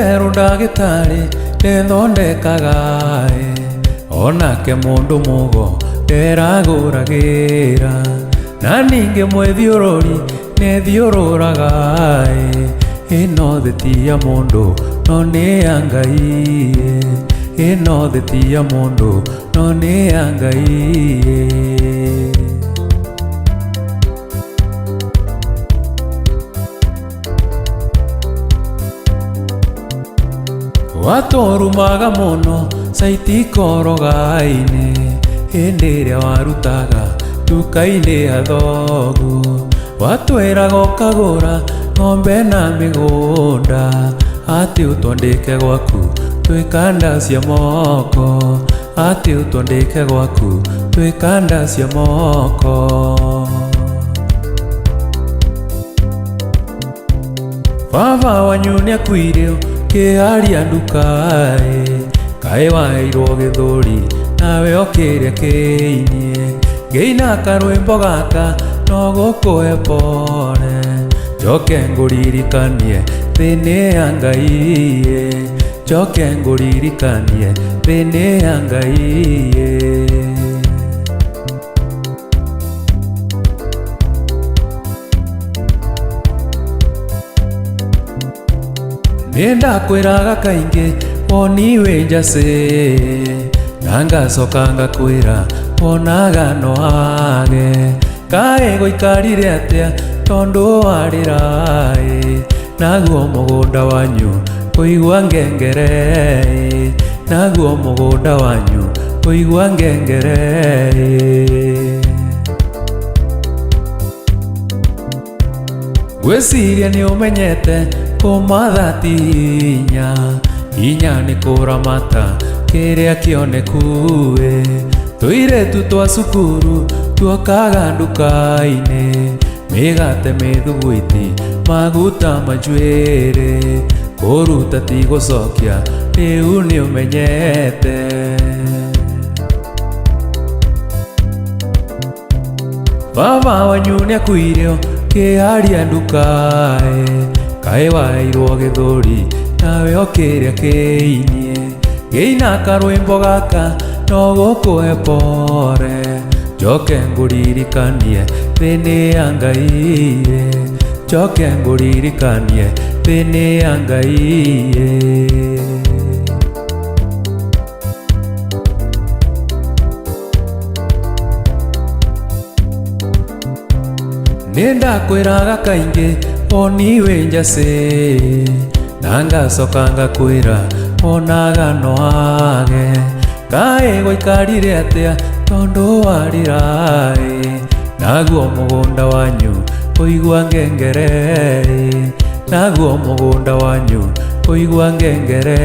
itherũ ndagĩtarĩ rĩthondekaga onake mũndũ mũgo nderagũragĩra na ningĩ mwĩthiũrũri nĩthiũrũraga ĩno thĩ ti ya mũndũ no nĩ ya Ngai ĩno thĩ ti ya mũndũ no nĩ ya Ngai watũrumaga mũno caiti koroga-inĩ hĩndĩ ĩrĩa warutaga nduka-inĩ ya thoguo watwĩraga ũkagũra ng'ombe na mĩgũnda atĩ ũtwandĩke gwaku twĩkanda cia moko atĩ ũtwandĩke gwaku twĩkanda cia moko baba wanyu nĩakuire kĩaria nduka kaĩ waheirwo gĩthũri nawe okĩrĩa kĩinie ngĩina karwĩmbo gaka no gũkũhe pole njoke ngũririkanie thĩ nĩ ya Ngai njoke ngũririkanie thĩ nĩ ya Ngai nĩndakwĩraga kaingĩ woni wĩ njacĩ na ngacoka ngakwĩra wonaga no age kaĩ gũikarire atĩa tondũ warĩra naguo mũgũnda wanyu kũigua ngengere naguo mũgũnda wanyu kũigua ngengere gwĩciria nĩũmenyete kũmatha ti hinya nĩ kũramata kĩrĩa kĩoneku tũirĩtu twa cukuru tuokaga nduka-inĩ mĩgate mĩthuguiti maguta manjuĩrĩ kũruta ti gũcokia rĩu nĩũmenyete baba wanyu nĩakuire kĩaria nduka kaĩ waheirwo gĩthũri nawe okĩrĩa kĩinie ngĩina karwĩmbo gaka no gũkũhe pole njoke ngũririkanie thĩ nĩ ya Ngai njoke ngũririkanie thĩ nĩ ya Ngai nĩndakwĩraga kaingĩ woni wĩ njacĩ na ngacoka ngakwĩra wonaga no age kaĩ gũikarire atĩa tondũ warĩra naguo mũgũnda wanyu kũigua ngengere naguo mũgũnda wanyu kũigua ngengere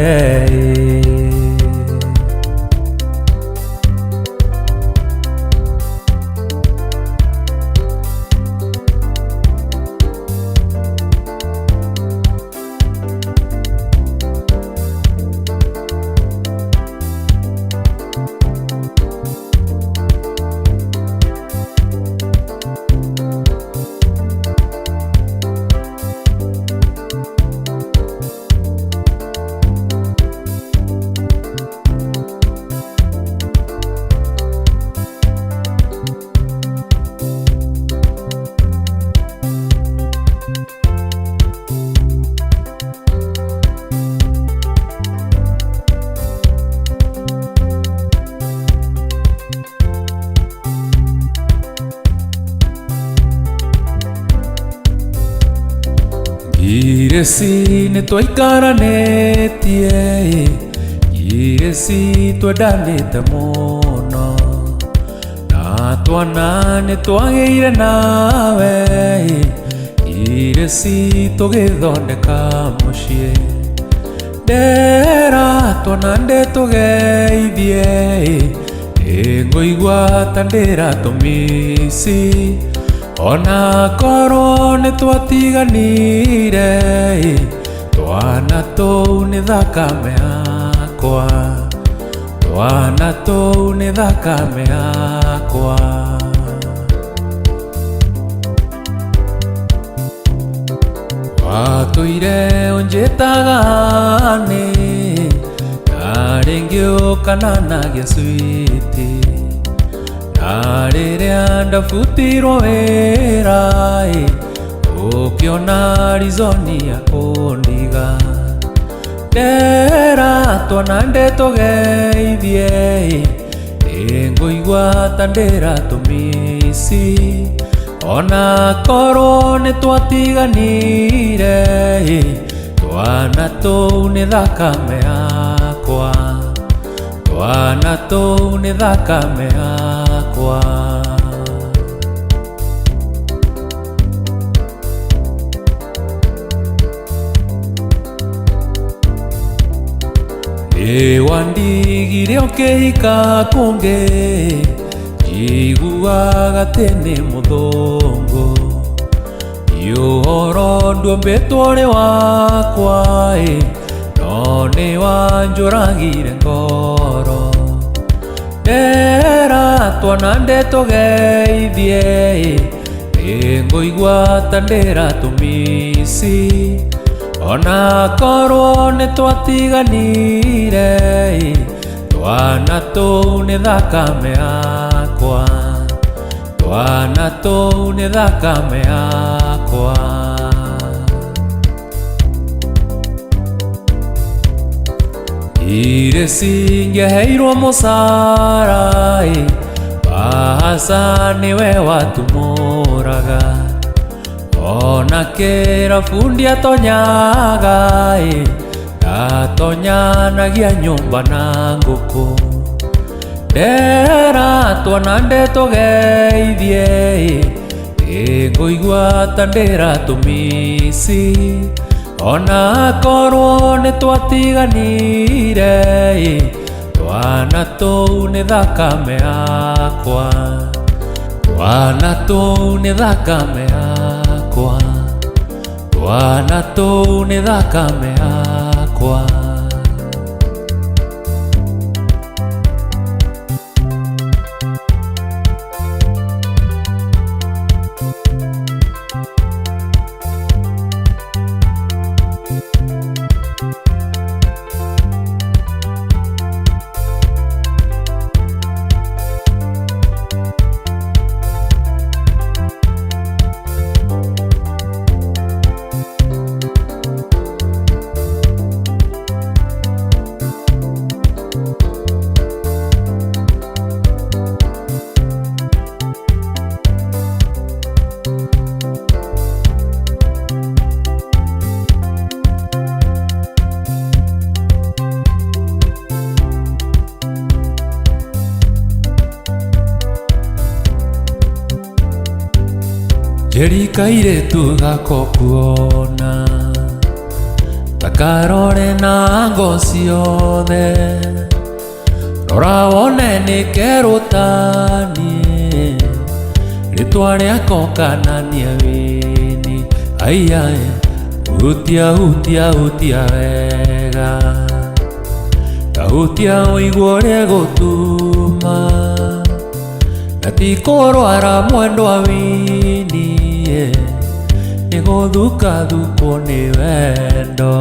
Giresi nĩtwaikaranĩtie giresi twendanĩte mũno na twana nĩtwagĩire nawe giresi tũgĩthondeka mũciĩ ndera twana ndĩtũgeithie ngũigua ta ndĩratũmici ona korwo nĩtwatiganire twana tũu nĩ thakame yakwa twana tũu nĩ thakame yakwa watũire ũnjĩtaga mani na ringi ukananagia switi na riria ndabutirwo wira ukiona rizoni ya kundiga ndera twana ndetugeithie nguigua ta ndiratumisi ona korwo nĩ twatiganire twana tũu nĩ thakame yakwa twana tũu nĩ thakame yakwa nĩwandigire ũkĩhika kũngĩ njiguaga atĩ nĩ mũthũngũ ũhoro nduombĩtwo nĩ wakwa no nĩ wanjũragire ngoro ndera twana ndetũgeithie ngũigua ta ndĩratũmisi ona korwo nĩ twatiganire twana tũu nĩ thakame yakwa twana tũu nĩ thakame yakwa irĩ cingĩheirwo mũcara baca nĩwe watumũraga ona kĩrabu ndiatonyaga ndatonyanagia nyũmba na ngũkũ ndera twana ndetũgeithie ngũigua ta ndĩratũmisi ona korwo nĩ twatiganire twana tũu nĩ thakame yakwa twana tũu nĩ thakame yakwa twana tũu nĩ thakame yakwa Jerikaire tugako kuona takarore na ngo ciothe rora wone nĩ kerũtanie rĩtwa rĩako kanania wĩni aiae hutia hutia hutia wega tahutia ũigua ũrĩa gũtuma na ti kũrwara mwendwa wĩni nĩ gũthukathukwo nĩ wendo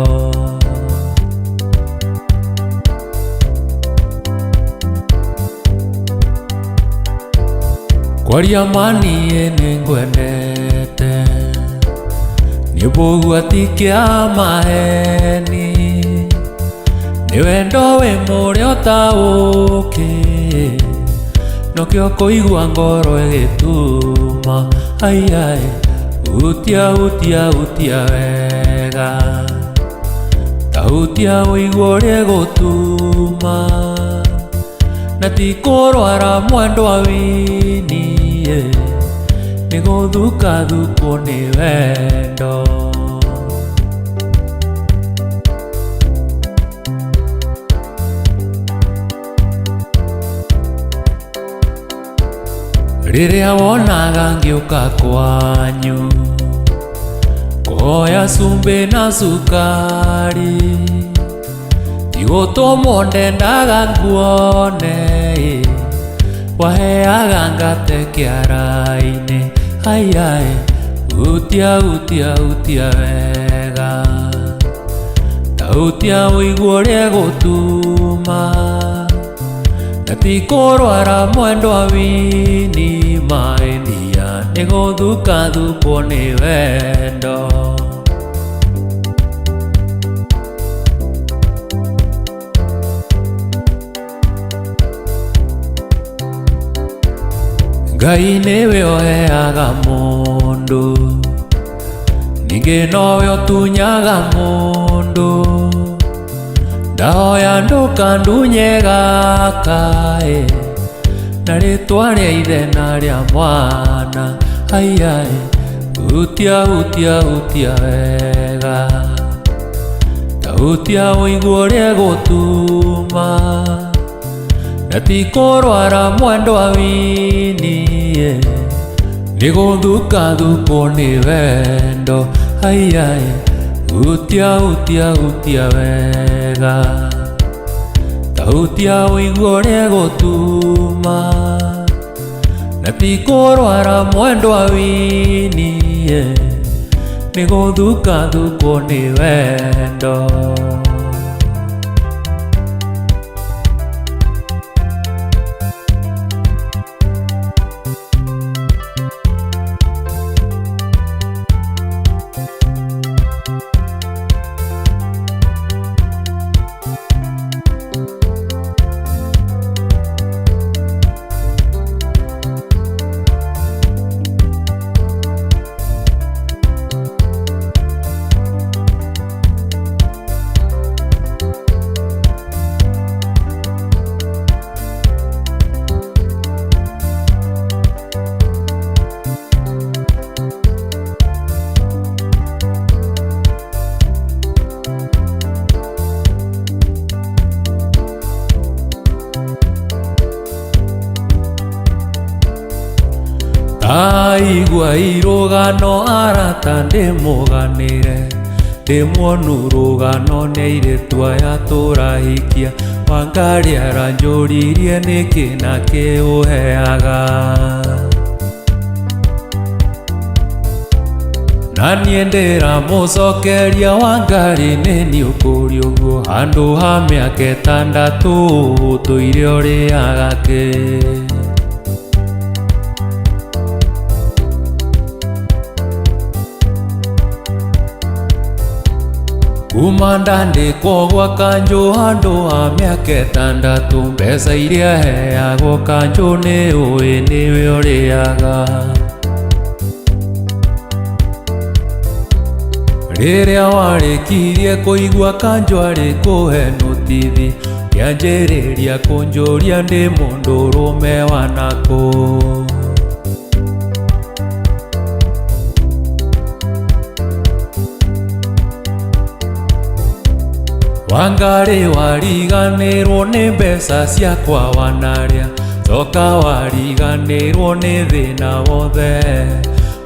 kwaria manie nĩ ngwendete nĩ mbũgua ti kĩa maheni nĩ wendo wĩ mũrĩa ũtaũkĩ nokĩo kũigua ngoro ĩgĩtuma aiae hutia hutia hutia wega tahutia ũigua ũrĩa gũtuma na ti kũrwara mwendwa wĩni nĩ gũthukathukwo nĩ wendo rĩrĩa wonaga ngĩũka kwanyu kuoya cumbĩ na cukari tigũtũmwo ndendaga nguone waheaga ngate kĩara-inĩ aiae hutia hutia hutia wega Tautia uigua ria gutuma na ti kurwara mwendwa wini maendia ni guthuka thukwo ni wendo. Ngai niwe oheaga mundu ningi nowe otunyaga mundu. Ndahoya ndukandunye gaka na ritwa ria ithe na ria mwana aiai hutia hutia hutia wega. Tautia uigua ria gutuma na ti kurwara mwendwa wini ni guthuka thukwo ni wendo aiai hutia hutia hutia wega. Tautia uigua ria gutuma na ti kurwara mwendwa wini ni guthuka thukwo ni wendo. Aigua irugano arata ndimuganire ndimwonu rugano ni iritwa ya turahikia. Wangari aranjuririe niki na kiuheaga na nie ndiramucokeria Wangari nini ukuri uguo handu ha miaka 6 tuire uriaga ki. Kuma ndandikwo gwa Kanjũ handu ha miaka 6 mbeca iria heagwo Kanjũ ni ui niwe uriaga. Riria warikirie kuigua Kanjũ ari kuhe notithi kianjiriria kunjuria ndi mundu rume wanako. Wangari wariganirwo ni mbeca ciakwa wanaria coka wariganirwo ni thina wothe.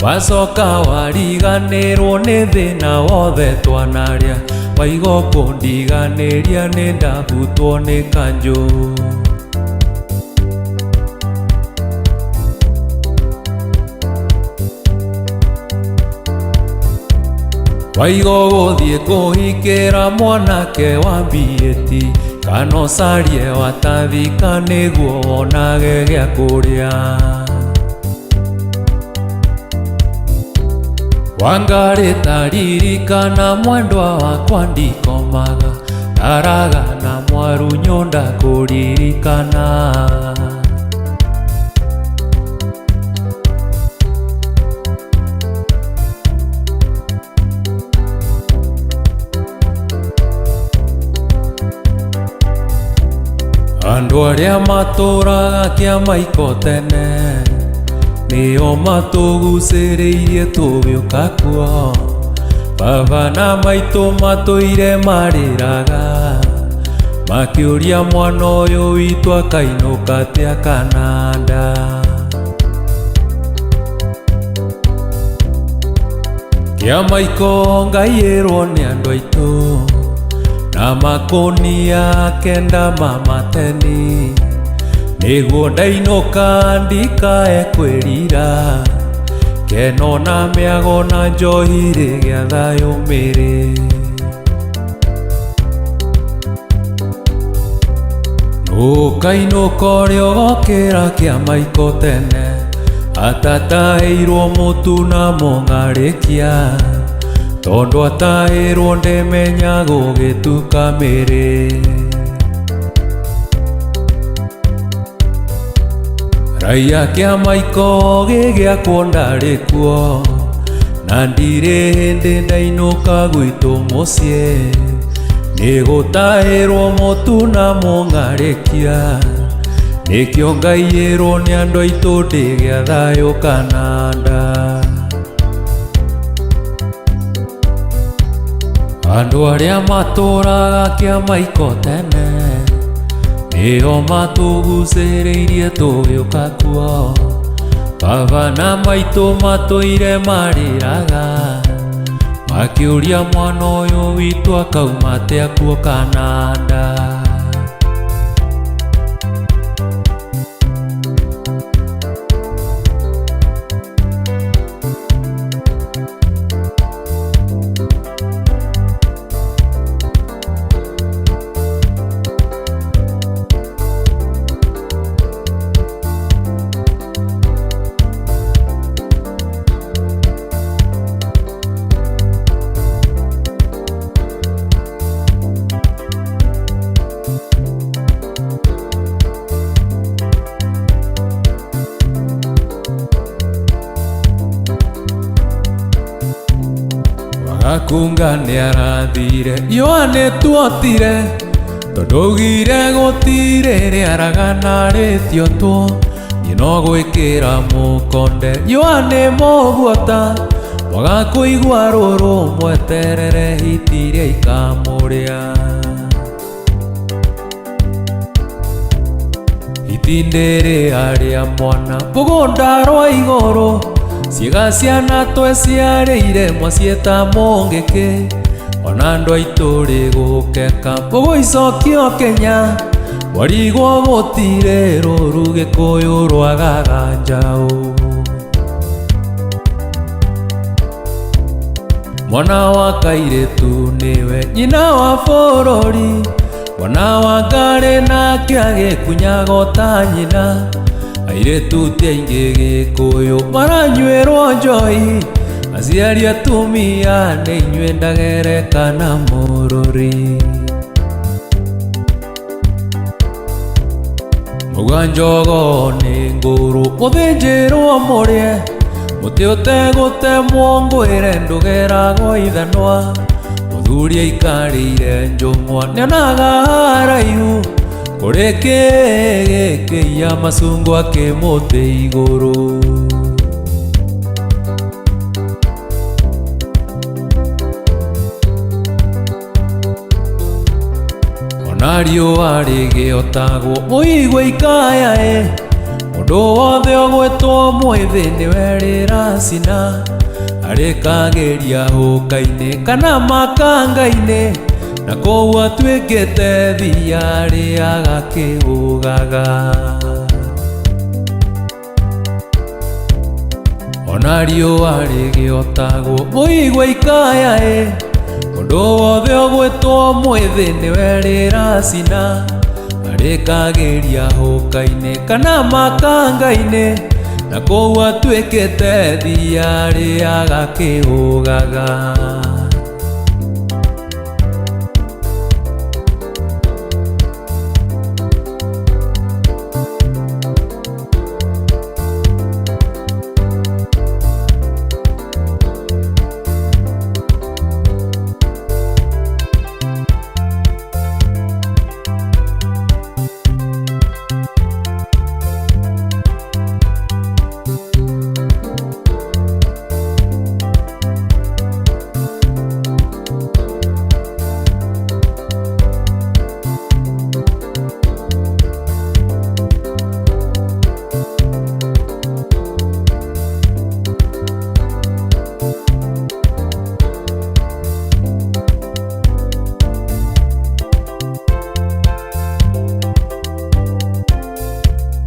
Wacoka wariganirwo ni thina wothe twanaria waiga kundiganiria ni ndabutwo ni Kanjũ. Waiga guthie kuhikira mwanake wa mbieti kana ucarie watathika niguo wonage gia kuria. Wangari taririkana mwendwa wakwa ndikomaga ndaraga na mwaru nyonda kuririkana. Andu aria maturaga kiamaiko tene nio matuguciriirie tugiuka kuo. Baba na maitu matuire mariraga makiuria mwana uyu witu akainuka atia kana nda. Kiamaiko ngaiyirwo ni andu aitu na makonia kenda mamateni niguo ndainuka ndikae kwirira. Keno na miago na njohiri gia thayu miri Ũkainũka ũrĩa ũgokĩra kĩama tene, atatahĩirwo mũtu na mũng'arĩkia, tondũ atahĩirwo ndemenya gũgĩtuka mĩrĩ. Raia kĩama gĩgĩakwo ndarĩ kuo, na ndirĩ hĩndĩ ndainũka gwitũ mũciĩ, nĩgũtahĩrwo mũtu na mũng'arĩkia, nĩkĩo ngaiyĩrwo nĩ andũ aitũ ndĩgĩa thayũ kana nda. Andũ arĩa matũraga kĩama tene, nĩo matũgucĩrĩirie tũgĩũka kuo. Baba na maitũ matũire marĩraga, makĩũria mwana ũyũ witũ akauma atĩa kuo kana nda. Akunga nĩarathire, Yohane tuotire, tondũ augire gũtirĩ rĩaragana rĩthiotwo, nyina gwĩkĩra mũkonde. Yohane mũguota, mwaga kũigua rũrũ mweterere hiti iria ikamũrĩa. Hiti ndĩrĩarĩa mwana mũgũnda rwa igũrũ, ciĩga ciana tweciarĩire mwaciĩta mũngĩkĩ, ona andũ aitũ rĩgũkeka mbũgũ icokio Kenya, mwarigwo gũtirĩ rũru Gĩkũyũ rwagaga njaũ. Mwana wa kairĩtu nĩwe nyina wa bũrũri, mwana wa ngarĩ nake agĩkunyaga ta nyina. Airĩtu ti aingĩ Gĩkũyũ maranyuĩrwo njohi, aciari atumia nĩ inyuĩ ndagerekana mũrũri. Muga njogo nĩ ngũrũ mũthĩnjĩrwo mũrĩe, mũtĩ ũtegũtemwo ngwĩre ndũgeragwo ithanwa. Mũthuri aikarĩire njũng'wa nĩonaga haraihu, kũrĩ kĩgĩkĩia macungwa kĩmũtĩ igũrũ. Ona riũa rĩgĩotagwo mũigua ikaya, mũndũ wothe ũgwĩtwo mwĩthĩ nĩwe rĩracina, arĩkagĩria hũka-inĩ kana makanga-inĩ, na kũu atuĩkĩte thia rĩaga kĩũgaga. Ona riũa rĩgĩotagwo mũigua ikaya, mũndũ wothe ũgwĩtwo mwĩthĩ nĩwe rĩracina, arĩkagĩria hũka-inĩ kana makanga-inĩ, na kũu atuĩkĩte thia rĩaga kĩũgaga.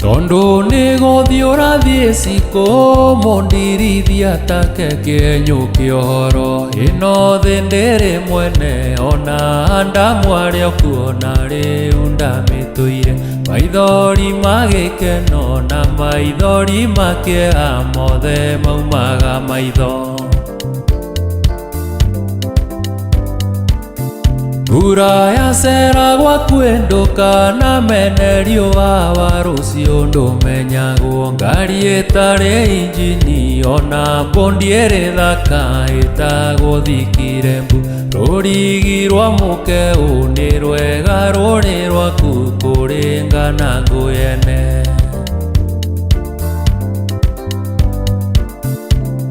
Tondo nego diora diesiko mondirithia take kenyu kioro ino thendere mwene ona anda mwaria kuona riunda mituire maithori magikeno na maithori makia mothe maumaga maitho Mbura yacera gwaku enduka na menerio wa rucio ndumenyagwo ngari itari injini ona mbondi iri thaka itaguthikire mbu rurigi rwa mukeu ni rwega ruri rwaku kuringana nguyene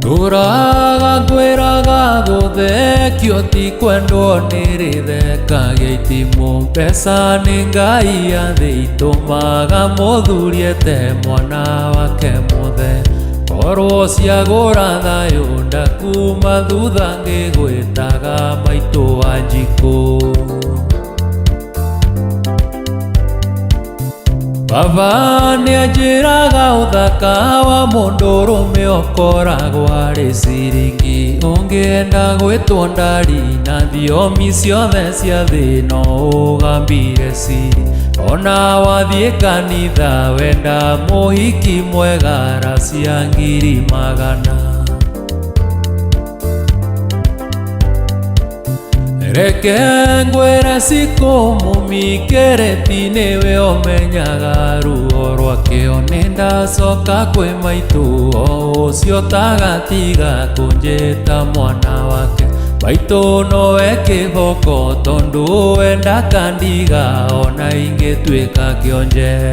Turaga ngwiraga guthekio ti kwendwo ni rithekagia itimu mbeca ni ngai athi itumaga muthuriete mwana wake muthe korwo ciagura thayu ndakuma thutha ngigwitaga maitu wa njiku Baba nianjiraga uthaka wa mundurume okoragwo ari ciringi ungienda gwitwo ndari na thiomi ciothe cia thi no ugambire ciri ona wathie kanitha wenda muhiki mwega racia ngiri magana Reke ngwere siku mumikereti niwe omenyaga ruo rwakio nindacoka kwi maitu o ucio tagatiga kunjita mwana wake maitu nowe kiboko tondu wenda kandiga ona ingituika kionje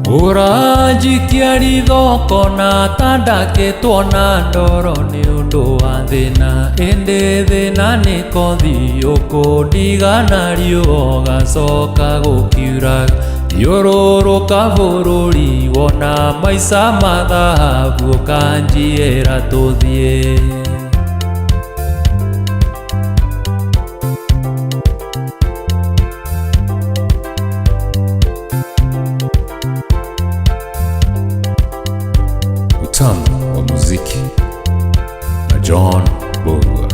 Uranjikia ritho na tandakitwo na ndoro ni undu wa thina indi thina ni kothi ukundiga riuo gacoka gukiuraga thiururuka bururi wona maica ma thahabu ukanjiira tuthie Utamu wa muziki na John Mbugua.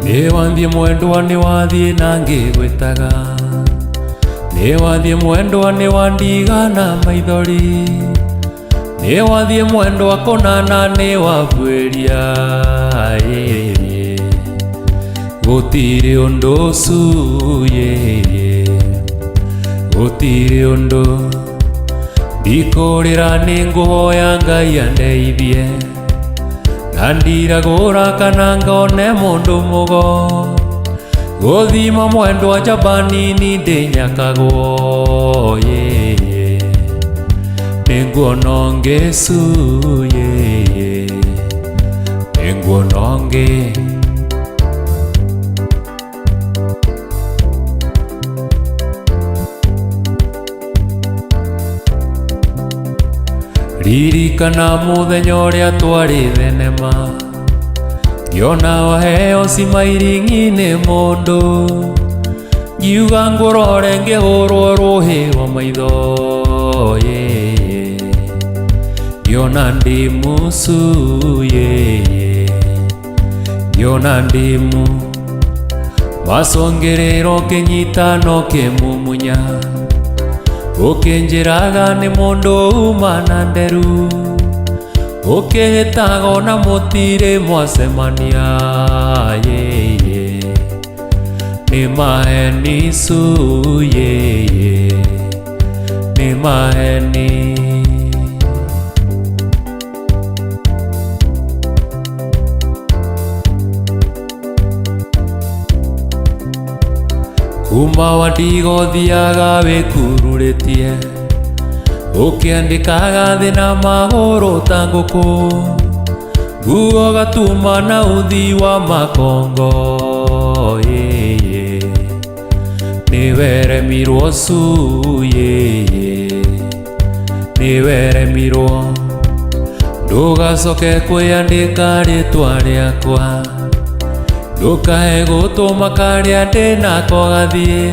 Niwathie mwendwa niwathie na ngigwitaga Niwathie mwendwa niwandiga na maithori Niwathie mwendwa konana niwabwiria Gutiri undu cuye Gutiri undu ndikurira ninguhoya ngai andeithie Nandiragura kana ngone mundu mugo Guthima mwendwa jabani ni ndinyakagwo Ninguona ngesu Ninguona nge Ririkana muthenya uria twari thenema Ngiona waheo cimairingi-ini mundu Ngiuga ngurore ngihurwo ruhi wa maitho Ngiona ndi mucu Ngiona ndi mu wasongerera ũkĩnyita no kĩmumunya ũkĩnjĩraga nĩ mũndũ uma na nderu ũkĩhĩtaga ona mũtirĩ mwacemania nĩ maheni su nĩ maheni. Kuma wandigothiaga wĩkururĩtie ũkĩandĩkaga thĩ na magũrũ ta ngũkũ nguo gatuma na uthi wa makongo nĩweremirwo su nĩweremirwo ndũgacoke kwĩandĩka rĩtwa rĩakwa ndũkae gũtũma karĩa ndĩnako gathiĩ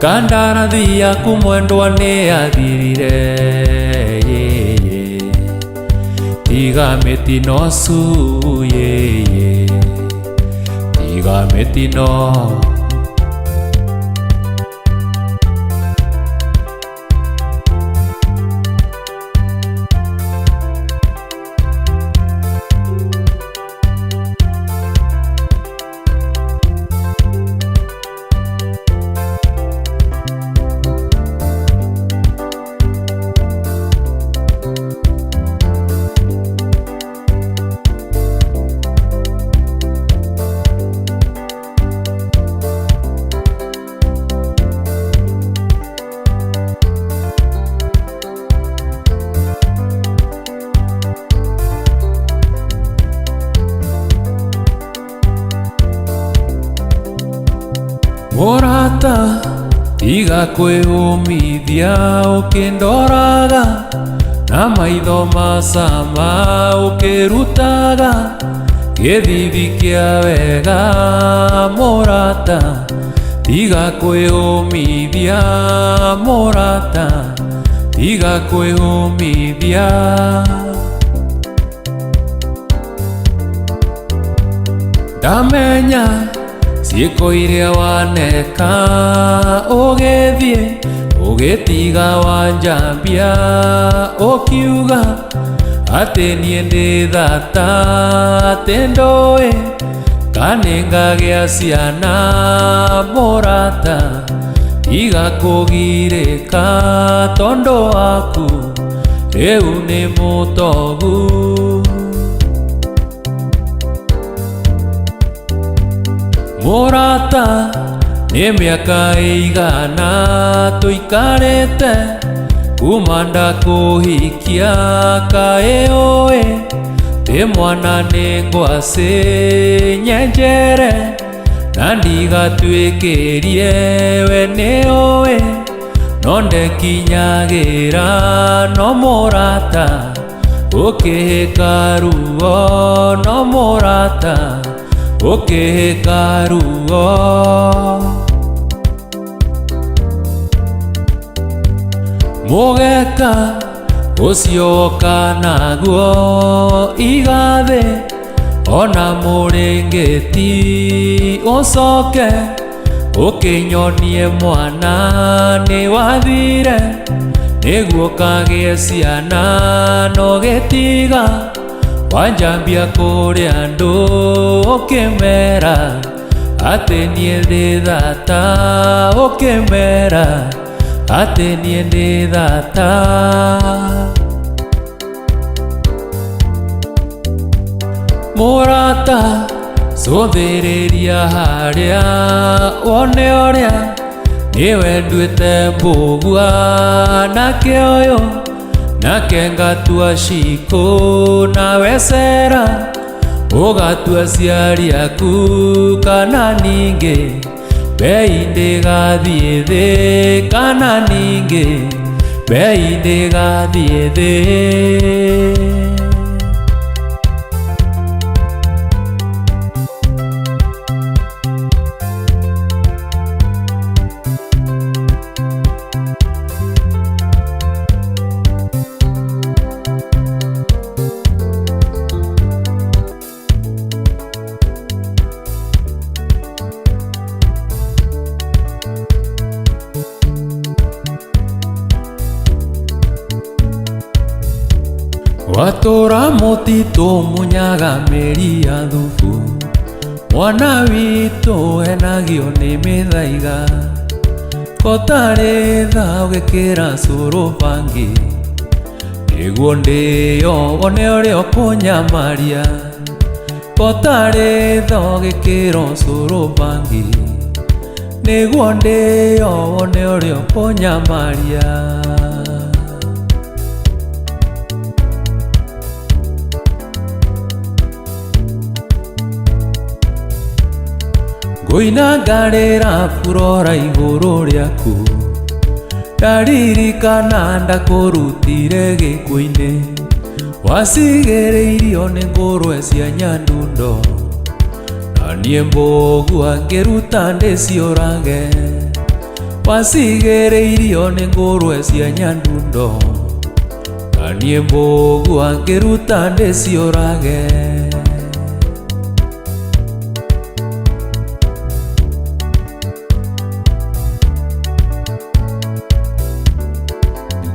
kandarathi yaku mwendwa nĩyathirire tiga mĩtino su tiga mĩtino. Mũrata tiga kwĩũmithia ũkĩndoraga na maitho macama ũkĩrutaga gĩthithi kĩa wega. Mũrata tiga kwĩũmithia mũrata tiga kwĩũmithia. Ndamenya ciĩko iria waneka ũgĩthiĩ ũgĩtiga wanjambia ũkiuga atĩ niĩ ndĩ thata atĩ ndũĩ kanĩngagĩa ciana. Mũrata tiga kũgirĩka tondũ waku rĩu nĩ mũtogu. Mũrata nĩ mĩaka ĩigana tũikarĩte kuma ndakũhikia kaĩ ũĩ ndĩ mwana nĩ ngwacĩ nyenjere na ndigatuĩkĩrie we nĩ ũĩ no ndekinyagĩra. No mũrata ũkĩhĩka ruo no mũrata ũkĩhĩka ruo. Mũgeka ũcio woka naguo igathĩ ona mũrĩngĩti ũcoke ũkĩnyonie mwana nĩ wathire nĩguo kagĩe ciana. No gĩtiga wanjambia kũrĩa andũ ũkĩmera atĩ niĩ ndĩ thata ũkĩmera atĩ niĩ ndĩ thata. Mũrata cũthĩrĩria harĩa wone ũrĩa nĩwe nduĩte mbũgua nake ũyũ nake ngatua cikũ nawe cera ũgatua ciari aku kana ningĩ bei ndĩgathiĩ thĩ kana ningĩ bei ndĩgathiĩ thĩ. Watora mũtitũ mũnyaga mĩri ya thubu, mwana witũ henagio nĩ mĩthaiga, kotarĩ tha ũgĩkĩra cũrũ bangi, nĩguo ndĩyo one ũrĩa ũkũnyamaria, kotarĩ tha ũgĩkĩra cũrũ bangi, nĩguo ndĩyo one ũrĩa ũkũnyamaria. Ngũina ngarĩra furora igũrũ rĩaku, ndaririkana ndakũrutire gĩkuũ-inĩ, wacigĩrĩirio nĩ ngũrwe cia Nyandundo, na niĩ mbũgua ngĩruta ndĩciũrage, wacigĩrĩirio nĩ ngũrwe cia Nyandundo, na niĩ mbũgua ngĩruta ndĩciũrage.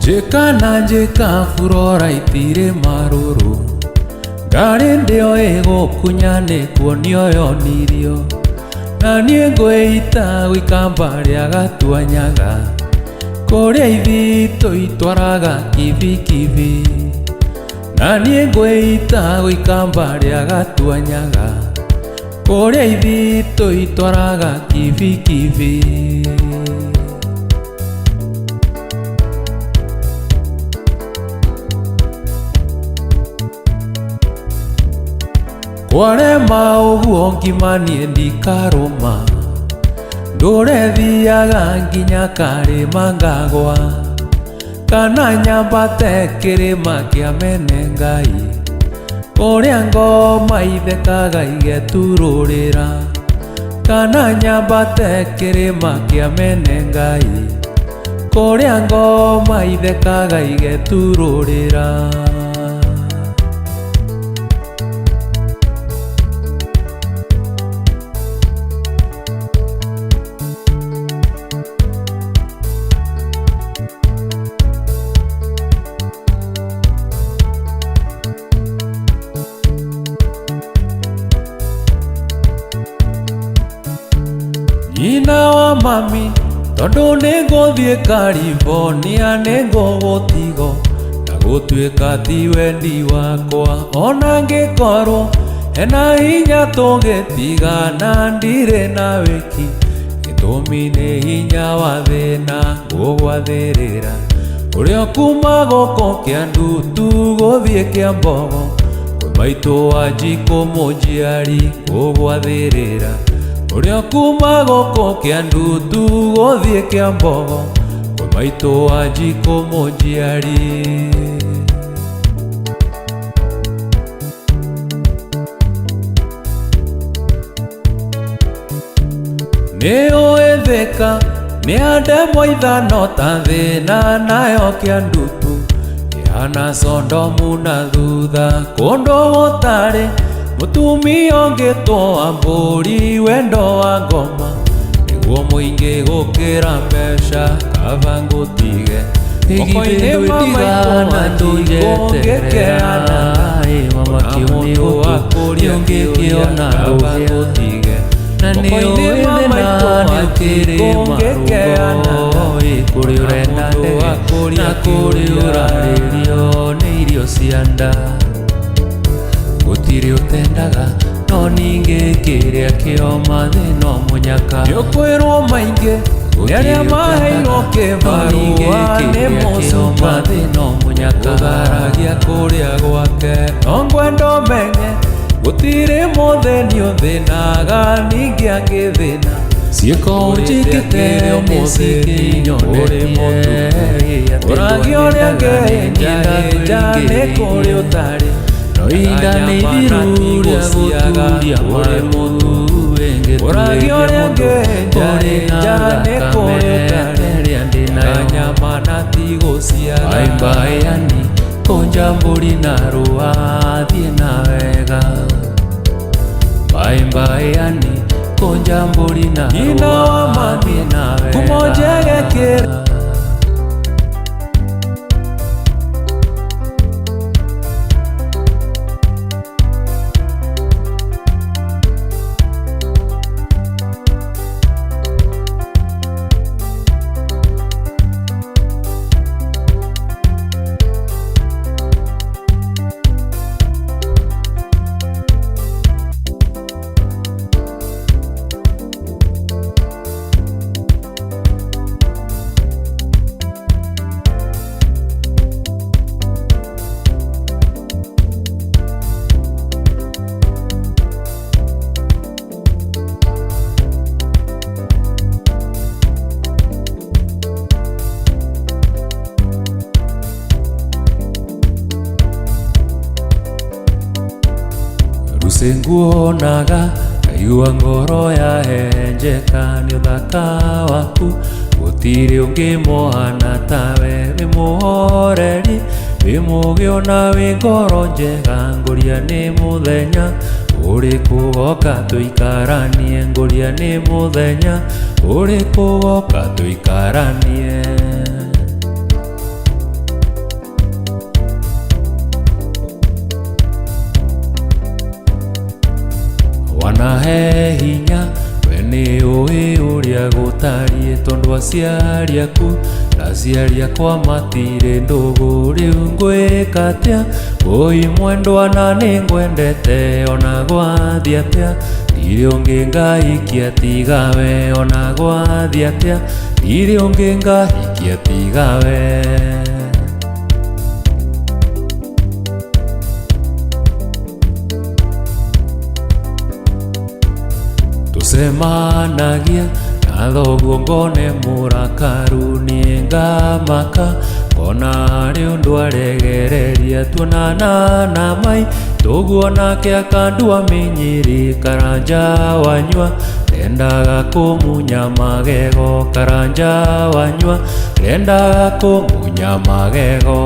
Njĩka na njĩka furora itirĩ marũrũ, ndarĩ ndĩo ĩgũkunya nĩ kuonio yonirio, na niĩ ngwĩita gwĩkamba rĩa Gatuanyaga, kũrĩa ithitũ itwaraga kibikibi, na niĩ ngwĩita gwĩkamba rĩa Gatuanyaga, kũrĩa ithitũ itwaraga kibikibi. Kwarema ũguo ngima niĩ ndikarũma, ndũrethiaga nginya karĩma ngagwa, kana nyambate kĩrĩma kĩa Menengai, kũrĩa ngoma ithekaga igeturũrĩra, kana nyambate kĩrĩma kĩa Menengai, kũrĩa ngoma ithekaga igeturũrĩra. Nyina wa mami, tondũ nĩngũthiĩ California nĩngũgũtigwo, na gũtuĩka ti wendi wakwa, ona ngĩkorwo hena hinya tũngĩtigana ndirĩ na wĩki, gĩtũmi nĩ hinya wa thĩna ngũgwathĩrĩra, ũrĩa kuma gũkũ Kĩandutu gũthiĩ Kĩambogo, kwĩ maitũ Wanjikũ mũnjiari ngũgwathĩrĩra, ũrĩa kuma gũkũ Kĩandutu gũthiĩ Kĩambogo, kwĩ maitũ Wanjikũ mũnjiari. Nĩũĩ Thika nĩ andemwa ithano ta thĩna nayo Kĩandutu, ĩhana Sodomu na thutha, kũndũ gũtarĩ mũtumia ũngĩtwo Wambũri wendo wa ngoma, nĩguo mũingĩ gũkĩra mbeca kaba ngũtige, moko-inĩ mamaitũ tũnjeterera, mama kĩũnĩ ũngĩkĩona kaba ngũtige, na nĩũĩ thĩna nĩũkĩrĩ marugo, kũrĩ ũrenda ndege na kũrĩ ũrarĩrio nĩ irio cia nda, gũtirĩ ũtendaga no ningĩ kĩrĩa kĩoma thĩna mũnyaka, nĩũkwĩrwo maingĩ nĩ arĩa maheirwo kĩbarũa nĩ mũcumba, thĩna mũnyaka ũtharagia kũrĩa gwake, no ngwenda ũmenye gũtirĩ mũthĩni ũthĩnaga ningĩ angĩthĩna, ciĩko njĩkĩte nĩcikinyonetie, ũragĩa ũrĩa ngĩhĩnja nĩ kũrĩ ũtarĩ, no ihinda nĩ ithiru rĩa gũturia marĩ mũtu, ũragĩa ũrĩa ngĩhĩnja nĩ kũrĩ ũtarĩ, na nyama na ti gũciara, baimbaĩani kũnja mbũri na rũa thiĩ na wega, baimbaĩani kũnja mbũri na rũa thiĩ na wega, kumonjegekĩra Usenguonaga kaigua ngoro yahenjeka nĩ ũthaka waku gũtirĩ ũngĩ mũhana tawe wĩ mũhoreri wĩ mũgĩ na wĩ ngoro njega ngũria nĩ mũthenya ũrĩkũ woka tũikaranie ngũria nĩ mũthenya ũrĩkũ woka tũikaranie wanahe hinya we nĩ ũĩ ũrĩa gũtariĩ tondũ aciari aku na aciari akwa matirĩ ndũgũ rĩu ngwĩka atĩa ũi mwendwa na nĩ ngwendete ona gwathiĩ atĩa ndirĩ ũngĩ ngahikia tiga we ona gwathiĩ atĩa ndirĩ ũngĩ ngahikia tiga we tũcemanagia na thoguo ngone mũrakaru niĩ ngamaka ngona harĩ ũndũ aregereria tuonana na mai tũguo nake akandua mĩnyĩrĩ Karanja wanyua rendaga kũmunya magego Karanja wanyua rendaga kũmunya magego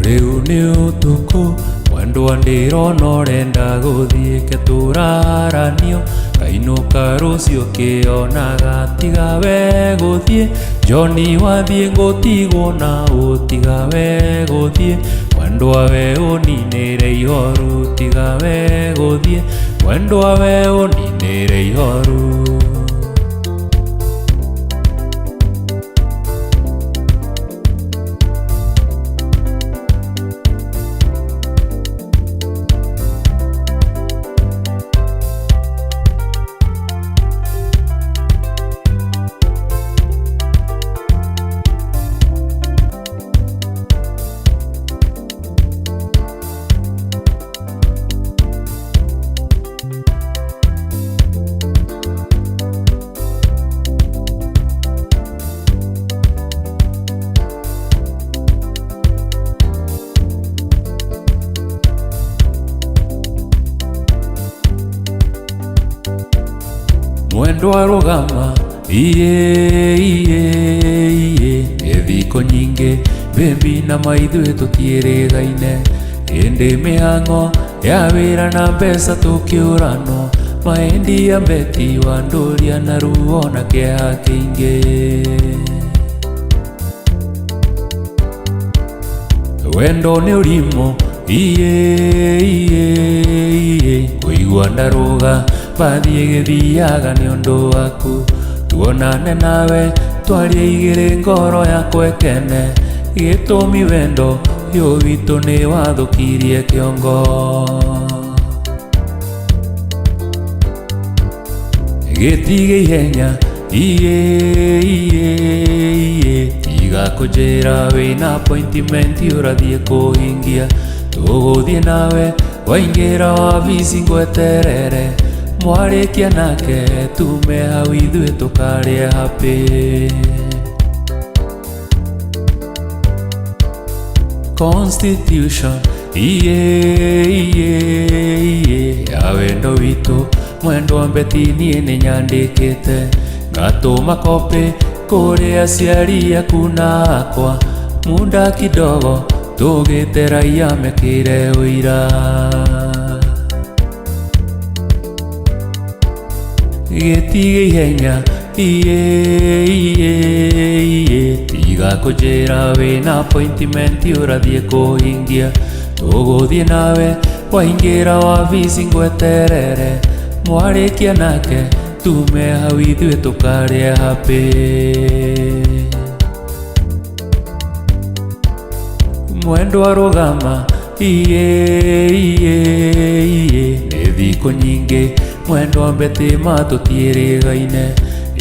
rĩu nĩ ũtukũ mwendwa ndĩrona ũrenda gũthiĩ ke tũraranio kainũka rũciũ kĩonaga tiga we gũthiĩ Johni wathiĩ ngũtigwo na ũtiga we gũthiĩ mwendwa we ũninĩre ihoru tiga we gũthiĩ mwendwa we ũninĩre ihoru mwendwa rũgama iye thikũ nyingĩ bĩmbi na maithuĩ tũtiĩrĩgaine hĩndĩ mĩhang'o ya wĩra na mbeca tũkĩũranwo mahĩndĩ ya Beti wa Ndũria na ruo na kĩeha kĩingĩ wendo nĩ ũrimũ iye kũigua ndarũga bathiĩ gĩthiaga nĩ ũndũ waku tuonane nawe twarie igĩrĩ ngoro yakwa ĩkene gĩtũmi wendo ũyũ witũ nĩ wathũkirie kĩongo gĩtige ihenya iye tiga kũnjĩra wĩna appointment ũrathiĩ kũhingia tũgũthiĩ nawe waingĩra wabici ngweterere mwarĩkia nake tume hau ithuĩ tũkarĩa happy Constitution iye ya wendo witũ mwendwa Beti niĩ nĩ nyandĩkĩte ngatũma copy kũrĩ aciari aku na akwa muda kidogo tũgĩte raia mekĩre ũira gĩtige ihenya iye tiga kũnjĩra wĩna appointment ũrathiĩ kũhingia tũgũthiĩ nawe waingĩra wabici ngweterere mwarĩkia nake tume hau ithuĩ tũkarĩa happy mwendwa rũgama iye nĩ thikũ nyingĩ mwendwa Beti ma tũtiĩrĩgaine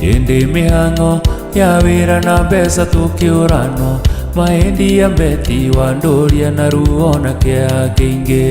hĩndĩ mĩhang'o ya wĩra na mbeca tũkĩũranwo mahĩndĩ ya Beti wa Ndũria na ruo na kĩeha kĩingĩ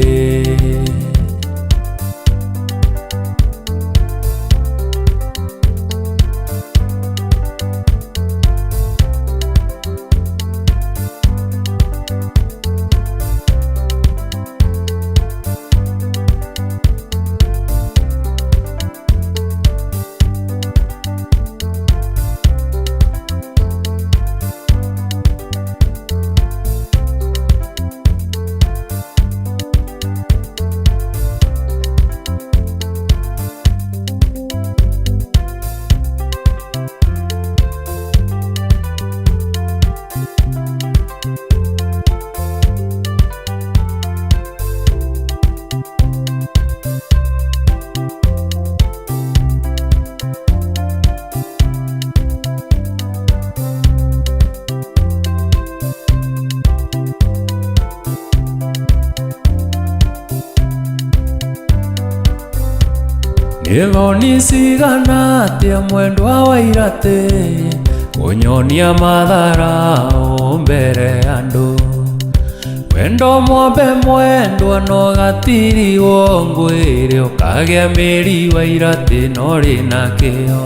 Ithoni cigana atia mwendwa wa irate kunyonia matharao mbere andu wendo mwambe mwendwa no gatiriwo ngwire ukagia miri wa irate no rina kio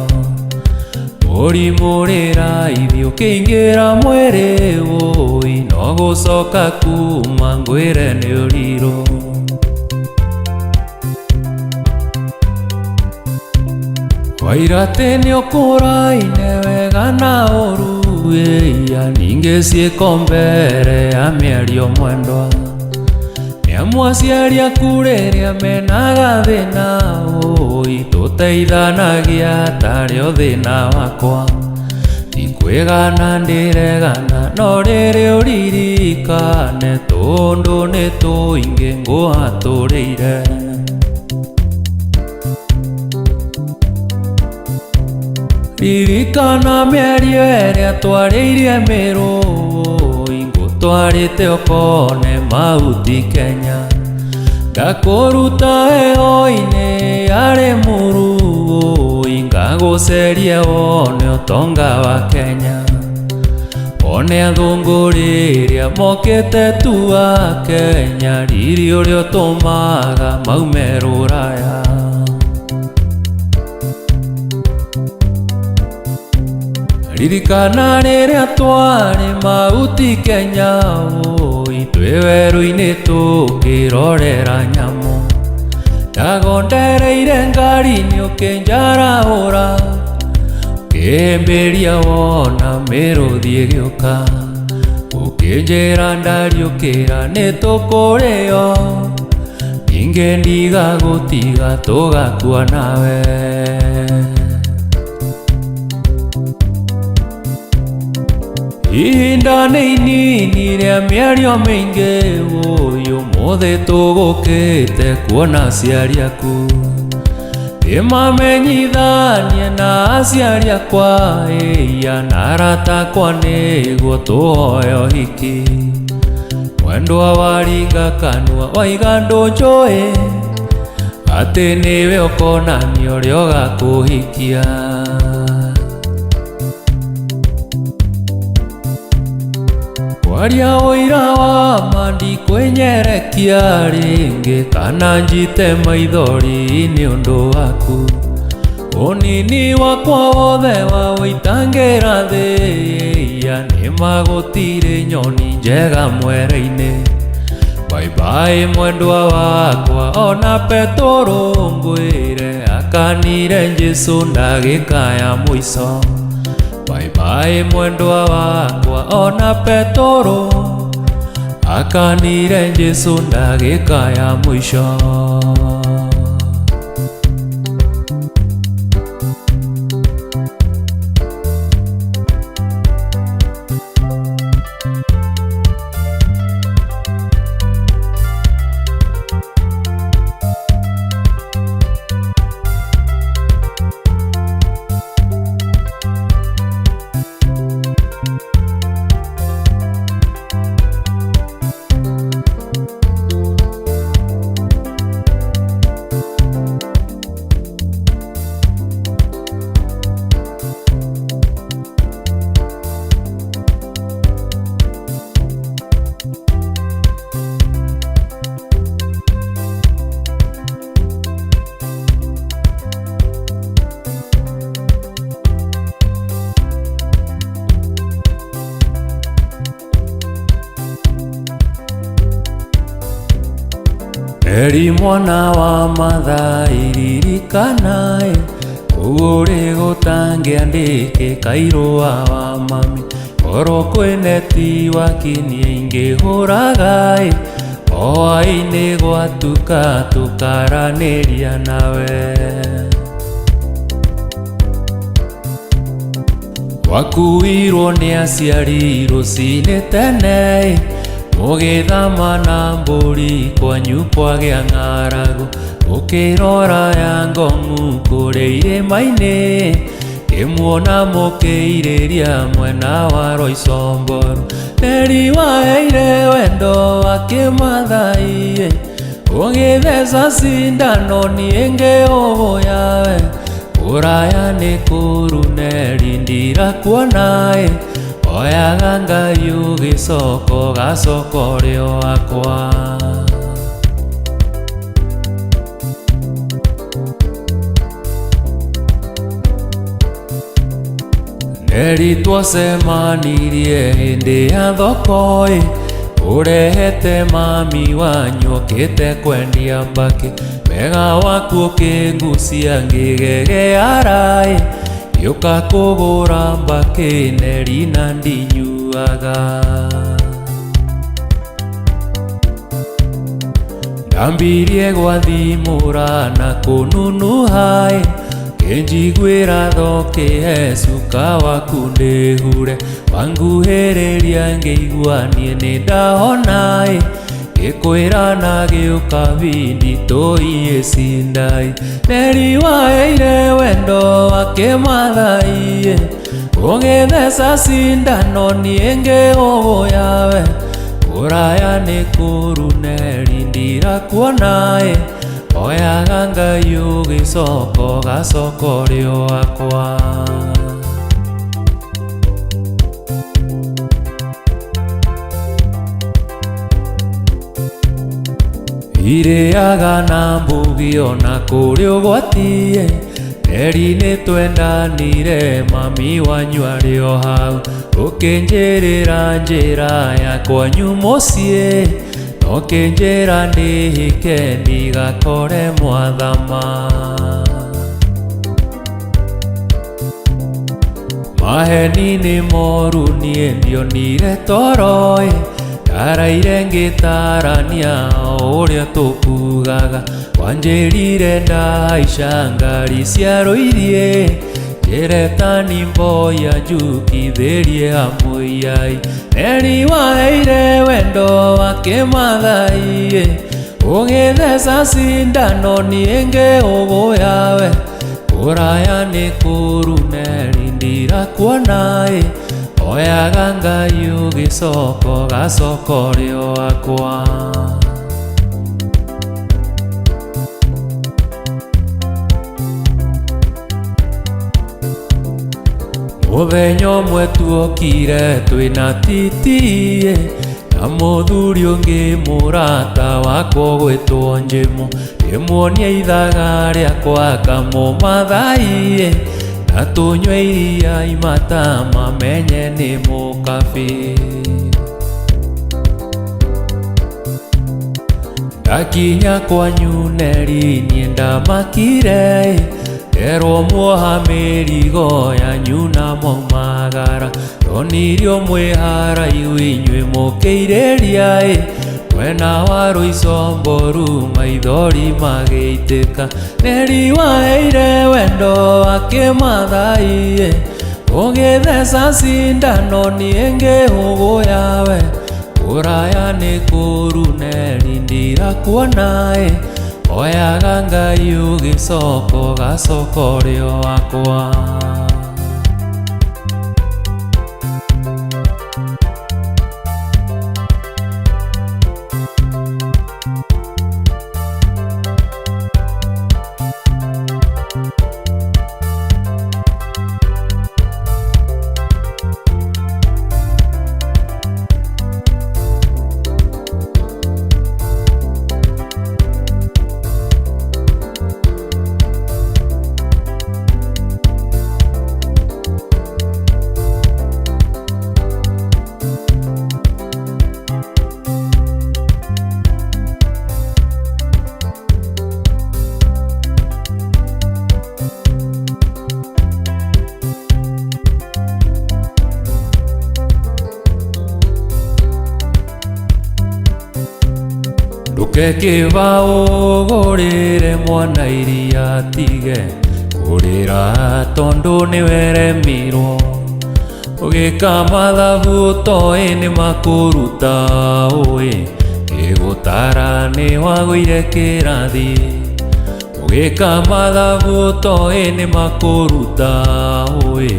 murimurira ithi ukiingira mwiri woi no gucoka kuma ngwire ni uriru wairate ni ukuraine wega na uru ya ninge ciiko mbere ya miario mwendwa niamwaciaria kureria menaga thina oi tuteithanagia tario thina wakwa tikwigana ndiregana no riri uririkane tondu ni tuingi nguhaturiire ririkana mĩario ĩrĩa twarĩirie mĩrũĩ ngũtwarĩte ũkone mahuti Kenya ngakũruta heho-inĩ yarĩ mũrũĩ ngagũceria wone ũtonga wa Kenya one athũngũrĩria mokĩte tu wa Kenya riri ũrĩa ũtũmaga maume rũraya ririkana rĩrĩa twarĩ mahuti Kenya woi twĩ werũ-inĩ tũkĩrorera nyamũ ndagondereire ngari-inĩ ũkĩnjarahũra ũkĩhĩmbĩria wona mĩrũthi ĩgĩũka ũkĩnjĩra ndariũkĩra nĩ tũkũrĩo ningĩ ndigagũtiga tũgakua nawe ihinda nĩ inini rĩa mĩario mĩingĩ woi ũmũthĩ tũgũkĩte kuona aciari aku ndĩmamenyithanie na aciari akwa ĩya na arata akwa nĩguo tũhoe ũhiki mwendwa waringa kanua waiga ndũnjũĩ atĩ nĩwe ũkonania ũrĩa ũgakũhikia kwaria ũira wa ma ndikwĩnyerekia rĩngĩ kana njite maithori nĩ ũndũ waku ũnini wakwa wothe wa wĩitangĩra thĩ ya nĩ magũtirĩ nyoni njega mwere-inĩ bye mwendwa wakwa ona Petũrũ ngwĩre akanire Jesũ ndagĩka ya mũico bye mwendwa wakwa ona Petũrũ akanire Jesũ ndagĩka ya mũico Eri mwana wa Maathai ririkanae kũgũrĩ gũtangĩandĩkĩka irũa wa mami korwo kwĩ neti wakinie ingĩhũraga o hwaĩ-inĩ gwatuka tũkaranĩria nawe wakuirwo nĩ aciari rũcinĩ tene mũgĩthama na mbũri kwanyu kwagĩa ng'aragu ũkĩrora ya ngong'u kũrĩ irĩma-inĩ ĩmuona mũkĩirĩria mwena wa Roysambu Eri waheire wendo wa kĩmathai ũgĩ ũgĩtheca cindano niĩ ngĩũbũyawe ũraya nĩ kũruneri ndirakuonaĩ oyaga Ngai ũgĩcoka ũgacoka ũrĩ wakwa Neri twacemanirie hĩndĩ ya thoko-ĩ ũrehete mami wanyu ũkĩte kwendia mbakĩ wega waku ũkĩngucia ngĩgegeara-ĩ gĩũka kũgũra mbakĩ Neri na ndinyuaga ndambirie gwathimũra na kũnunuha-ĩ kĩnjiguĩra thokĩhe cuka waku ndĩhure wanguhĩrĩria ngĩigua niĩ nĩ ndahona-ĩ gĩkwĩra na gĩũka bindi tũiyĩcindai Neri waheire wendo wake Maathai ũgĩtheca cindano niĩ ngĩũbũyawe ũraya nĩ kũru Neri ndirakuona-ĩ oyaga Ngai ũgĩcoka ũgacoka ũrĩ wakwa irĩaga na mbugi ona kũrĩ ũgwati-ĩ Neri nĩ twendanire mami wanyu arĩ o hau ũkĩnjĩrĩra njĩra ya kwanyu mũciĩ ũkĩnjĩra ndĩhĩke ndigakore mwathama maheni nĩ moru niĩ ndionire toro-ĩ ndaraire ngĩtarania o ũrĩa tũkugaga wanjĩrire ndahaica ngari cia rũirie Njeretani mboya njukithĩrie hamũiai Neri waheire wendo wake Maathai ũgĩtheca cindano niĩ ngĩũbũyawe ũraya nĩ kũru Neri ndirakuona-ĩ oyaga Ngai ũgĩcoka ũgacoka ũrĩ wakwa mũthenya ũmwe tuokire twĩna titi-ĩ na mũthuri ũngĩ mũrata wakwa ũgwĩtwo Njĩmũ ndĩmuonie ithaga rĩakwa kamũmathai-ĩ na tũnyue iria imata mamenye nĩ mũkabi ndakinya kwanyu Neri niĩ ndamakire-ĩ nderwo muoha mĩrigo yanyu na maumagara ndonirio mwĩ haraihu inyuĩ mũkĩirĩria-ĩ mwena wa Rũicomboru maithori magĩitĩka Neri waheire wendo wake Maathai ũgĩtheca cindano niĩ ngĩũbũyawe ũraya nĩ kũru Neri ndirakuona-ĩ oyaga Ngai ũgĩcoka ũgacoka ũrĩ wakwa ndũkekĩba ũgũrĩre mwana iria tige kũrĩra tondũ nĩweremirwo ũgĩka mathabu toĩ nĩmakũruta ũĩ gĩgũtara nĩ wagũire kĩrathi ũgĩka mathabu toĩ nĩmakũruta ũĩ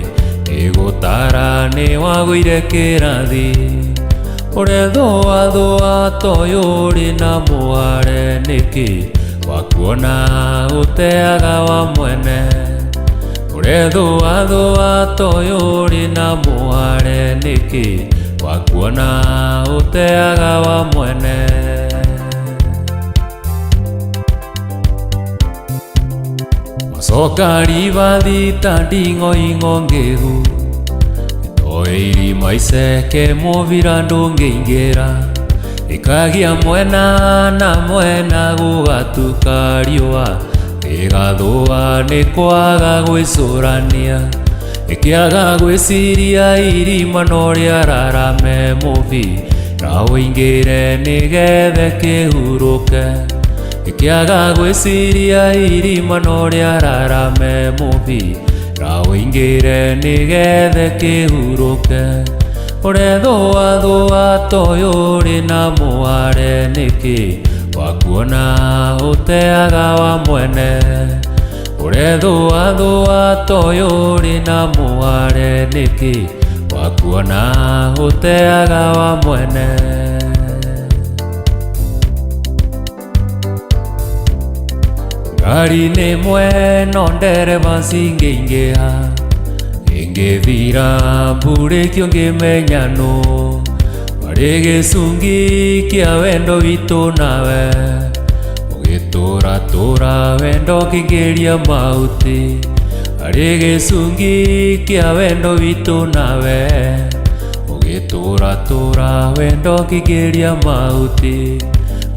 gĩgũtara nĩ wagũire kĩrathi Ũrethũa thũa toyũ ũrĩ na mũhare nĩkĩ wakuona ũteaga wa mwene. Ũrethũa thũa toyũ ũrĩ na mũhare nĩkĩ wakuona ũteaga wa mwene. Macokari bathita nding'oing'o ngĩhu irima iceke mũbira ndũngĩingĩra. Ĩkagia mwena na mwena gũgatuka riũa, ĩgathũa nĩ kwaga gwĩcũrania. Ĩkĩaga gwĩciria irima no rĩararame mũbira ũingĩre nĩgetha kĩhurũke. Ĩkĩaga gwĩciria irima no rĩararame mũbira ũingĩre nĩgetha kĩhurũke. Ũrethũa thũa toyũ ũrĩ na mũhare nĩkĩ wakuona ũteaga wa mwene. Ũrethũa thũa toyũ ũrĩ na mũhare nĩkĩ wakuona ũteaga wa mwene. Ngari nĩmwe no ndereba cingĩingĩha, ĩngĩthira mburĩkio ngĩmenya nũ. Marĩ gĩcungi kĩa wendo witũ nawe, ũgĩtũratũra wendo kĩngĩria mahuti. Marĩ gĩcungi kĩa wendo witũ nawe, ũgĩtũratũra wendo kĩngĩria mahuti.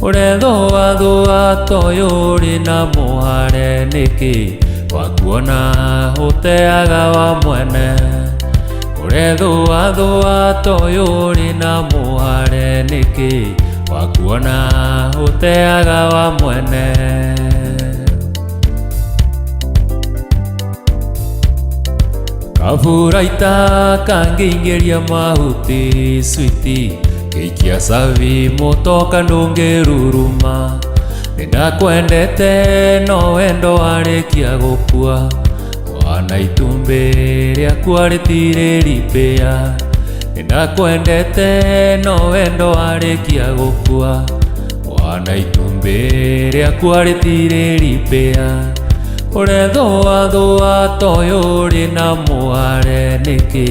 Ũrethũa thũa toyũ ũrĩ na mũhare nĩkĩ wakuona ũteaga wa mwene. Ũrethũa thũa toyũ ũrĩ na mũhare nĩkĩ wakuona ũteaga wa mwene. Kaburaita kangĩingĩria mahuti switi, gĩikia cabi mũtoka ndũngĩruruma. Nĩndakwendete no wendo warĩkia gũkua, wana itumbĩ rĩakwa rĩtirĩribĩa. Nĩndakwendete no wendo warĩkia gũkua, wana itumbĩ rĩakwa rĩtirĩribĩa. Ũrethũa thũa toyũ ũrĩ na mũhare nĩkĩ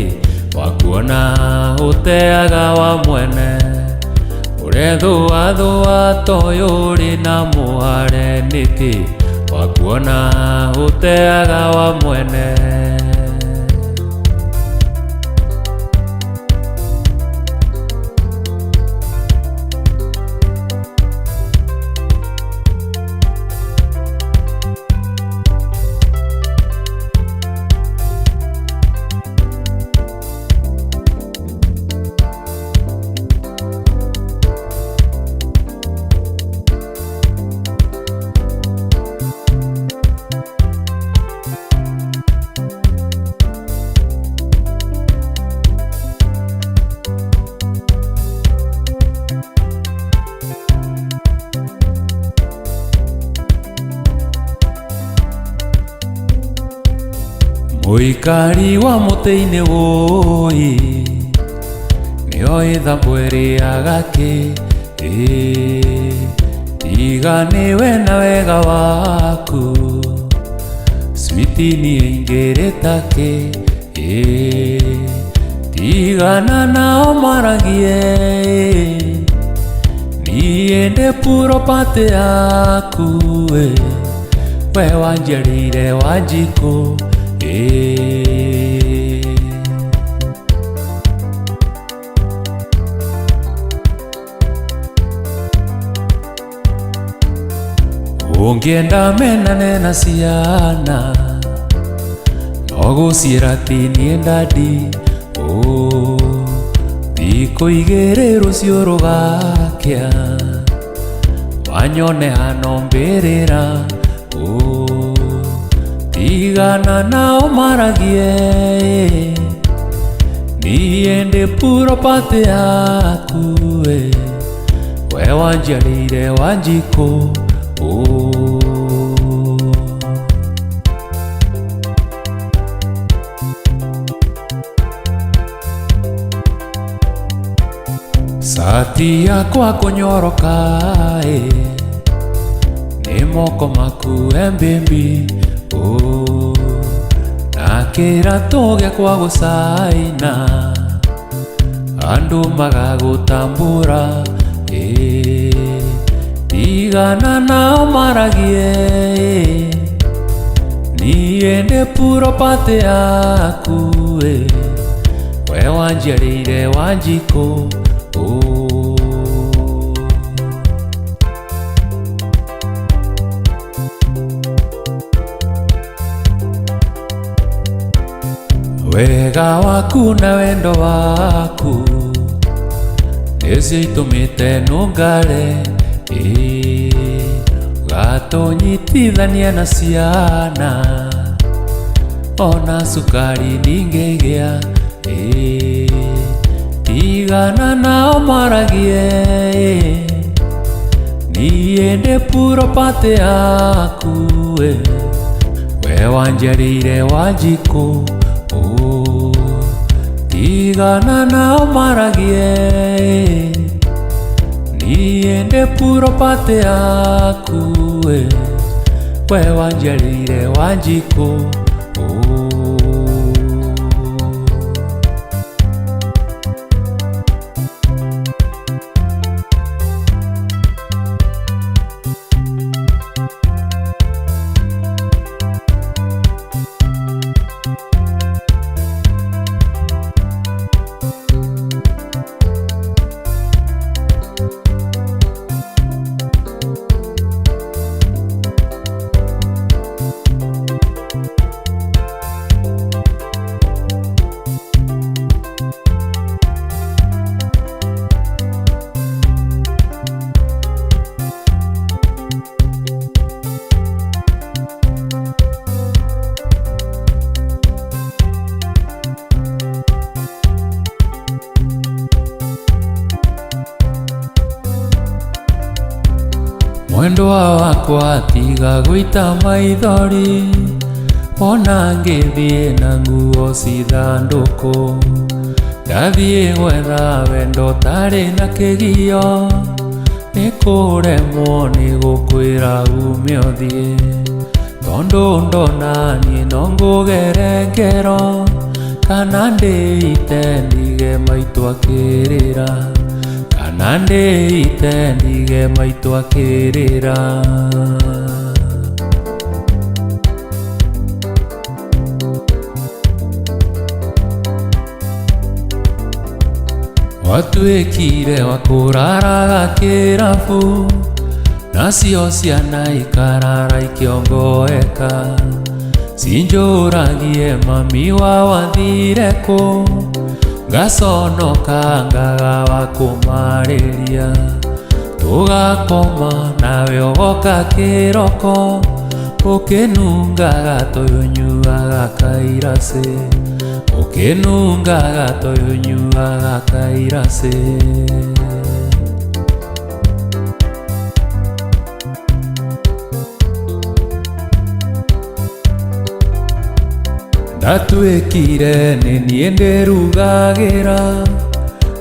wakuona ũteaga wa mwene. Ũrethũa thũa toyũ ũrĩ na mũhare nĩkĩ wakuona ũteaga wa mwene. Mũikari wa mũtĩ-inĩ wũi nĩoĩ thambo ĩrĩaga kĩ. Tiga nĩwe na wega waku, switi niĩ ingĩrĩta kĩ. Tigana nao maragie, niĩ ndĩ puropati yaku. We wanjarĩire Wanjikũ. Ũngĩenda menane na ciana no gũciĩra ti niĩ ndandi. Thikũ igĩrĩ rũciũ rũgakĩa, wanyone hano mbĩrĩra. Tigana nao maragie, niĩ ndĩ puropati yaku. We wanjarĩire Wanjikũ. Bahati yakwa kunyoroka ni moko maku embimbi na kirato giakwa gucaina andu magagutambura tigana nao maragie niĩ ndĩ puropati yaku we wanjiarĩire Wanjikũ wega waku na wendo waku nĩcio itũmĩte nũngare gatũnyitithania na ciana ona cukari ndingĩgĩa tigana nao maragie niĩ ndĩ puropati yaku we wanjiarĩire Wanjikũ tigana nao maragie niĩ ndĩ puropati yaku we wanjiarĩire Wanjikũ mwendwa wakwa tiga gũita maithori ona ngĩthiĩ na nguo cithandũkũ ndathiĩ gwetha wendo tarĩ na kĩgio nĩ kũremwo nĩ gũkwĩra ume ũthiĩ tondũ ndona niĩ no ngũgere ngero kana ndĩite ndige maitũ akĩrĩra kana ndĩite ndige maitũ akĩrĩra watuĩkire wa kũraraga kĩrabu nacio ciana ikarara ikĩongoeka cinjũragie mami wa wathire kũ ngaconoka ngaga wa kũmarĩria tũgakoma nawe ũgoka kĩroko ũkĩnungaga tũyũnyuaga kairacĩ ũkĩnungaga tũyũnyuaga kairacĩ ndatuĩkire nĩ niĩ ndĩrugagĩra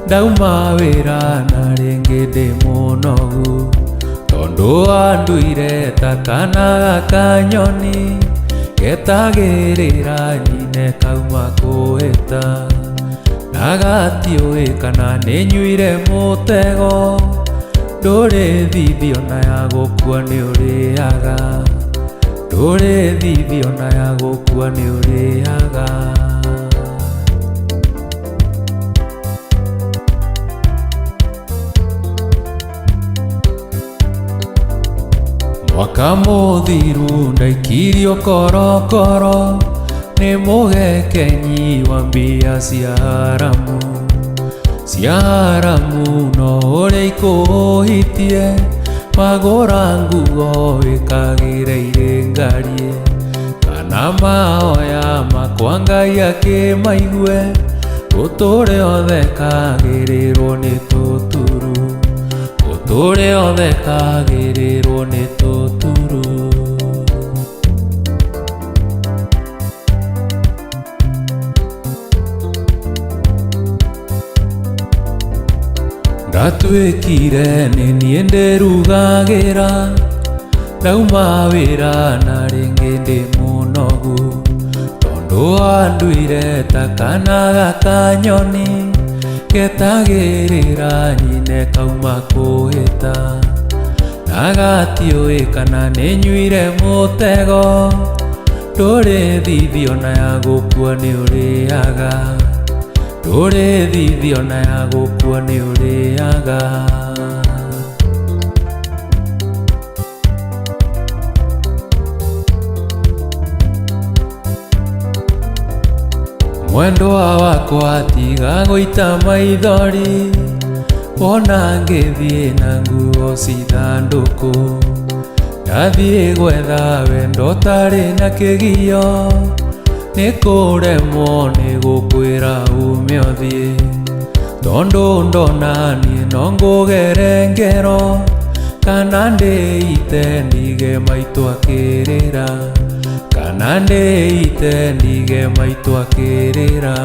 ndauma wĩra na rĩngĩ ndĩ mũnogu tondũ anduire ta kana gakanyoni getagĩrĩra nyine kauma kũhĩta na gatiũĩ kana nĩ nyuire mũtego ndũrĩ thithi ona ya gũkua nĩ ũrĩaga ndũrĩ thithi ona ya gũkua nĩ ũrĩaga mwaka mũthiru ndaikirio korokoro nĩ mũgekenyi wa mbia cia haramu no ũrĩa ikũhitie magũra nguo wĩkagĩre irĩngarie kana mahoya makwa Ngai akĩmaigue ũtũre othe kagĩrĩrwo nĩ tũturu ũtũre othe kagĩrĩrwo nĩ tũturu Gatwĩkire nĩ niĩ ndĩrugagĩra, ndauma wĩra na rĩngĩ ndĩ mũnogu, tondũ anduire ta kana ga kanyoni getagĩrĩra nyine kauma kũhĩta, na gatiũĩ kana nĩ nyuire mũtego, ndũrĩ thithi ona ya gũkua nĩ ũrĩaga, ndũrĩ thithi ona ya gũkua nĩ ũrĩaga. Mwendwa wakwa tiga gũita maithori, wona ngĩthiĩ na nguo cithandũkũ, ndathiĩ gwetha wendo tarĩ na kĩgio, nĩ kũremwo nĩ gũkwĩra ume ũthiĩ, tondũ ndona niĩ no ngũgere ngero, kana ndĩite ndige maitũ akĩrĩra, kana ndĩite ndige maitũ akĩrĩra.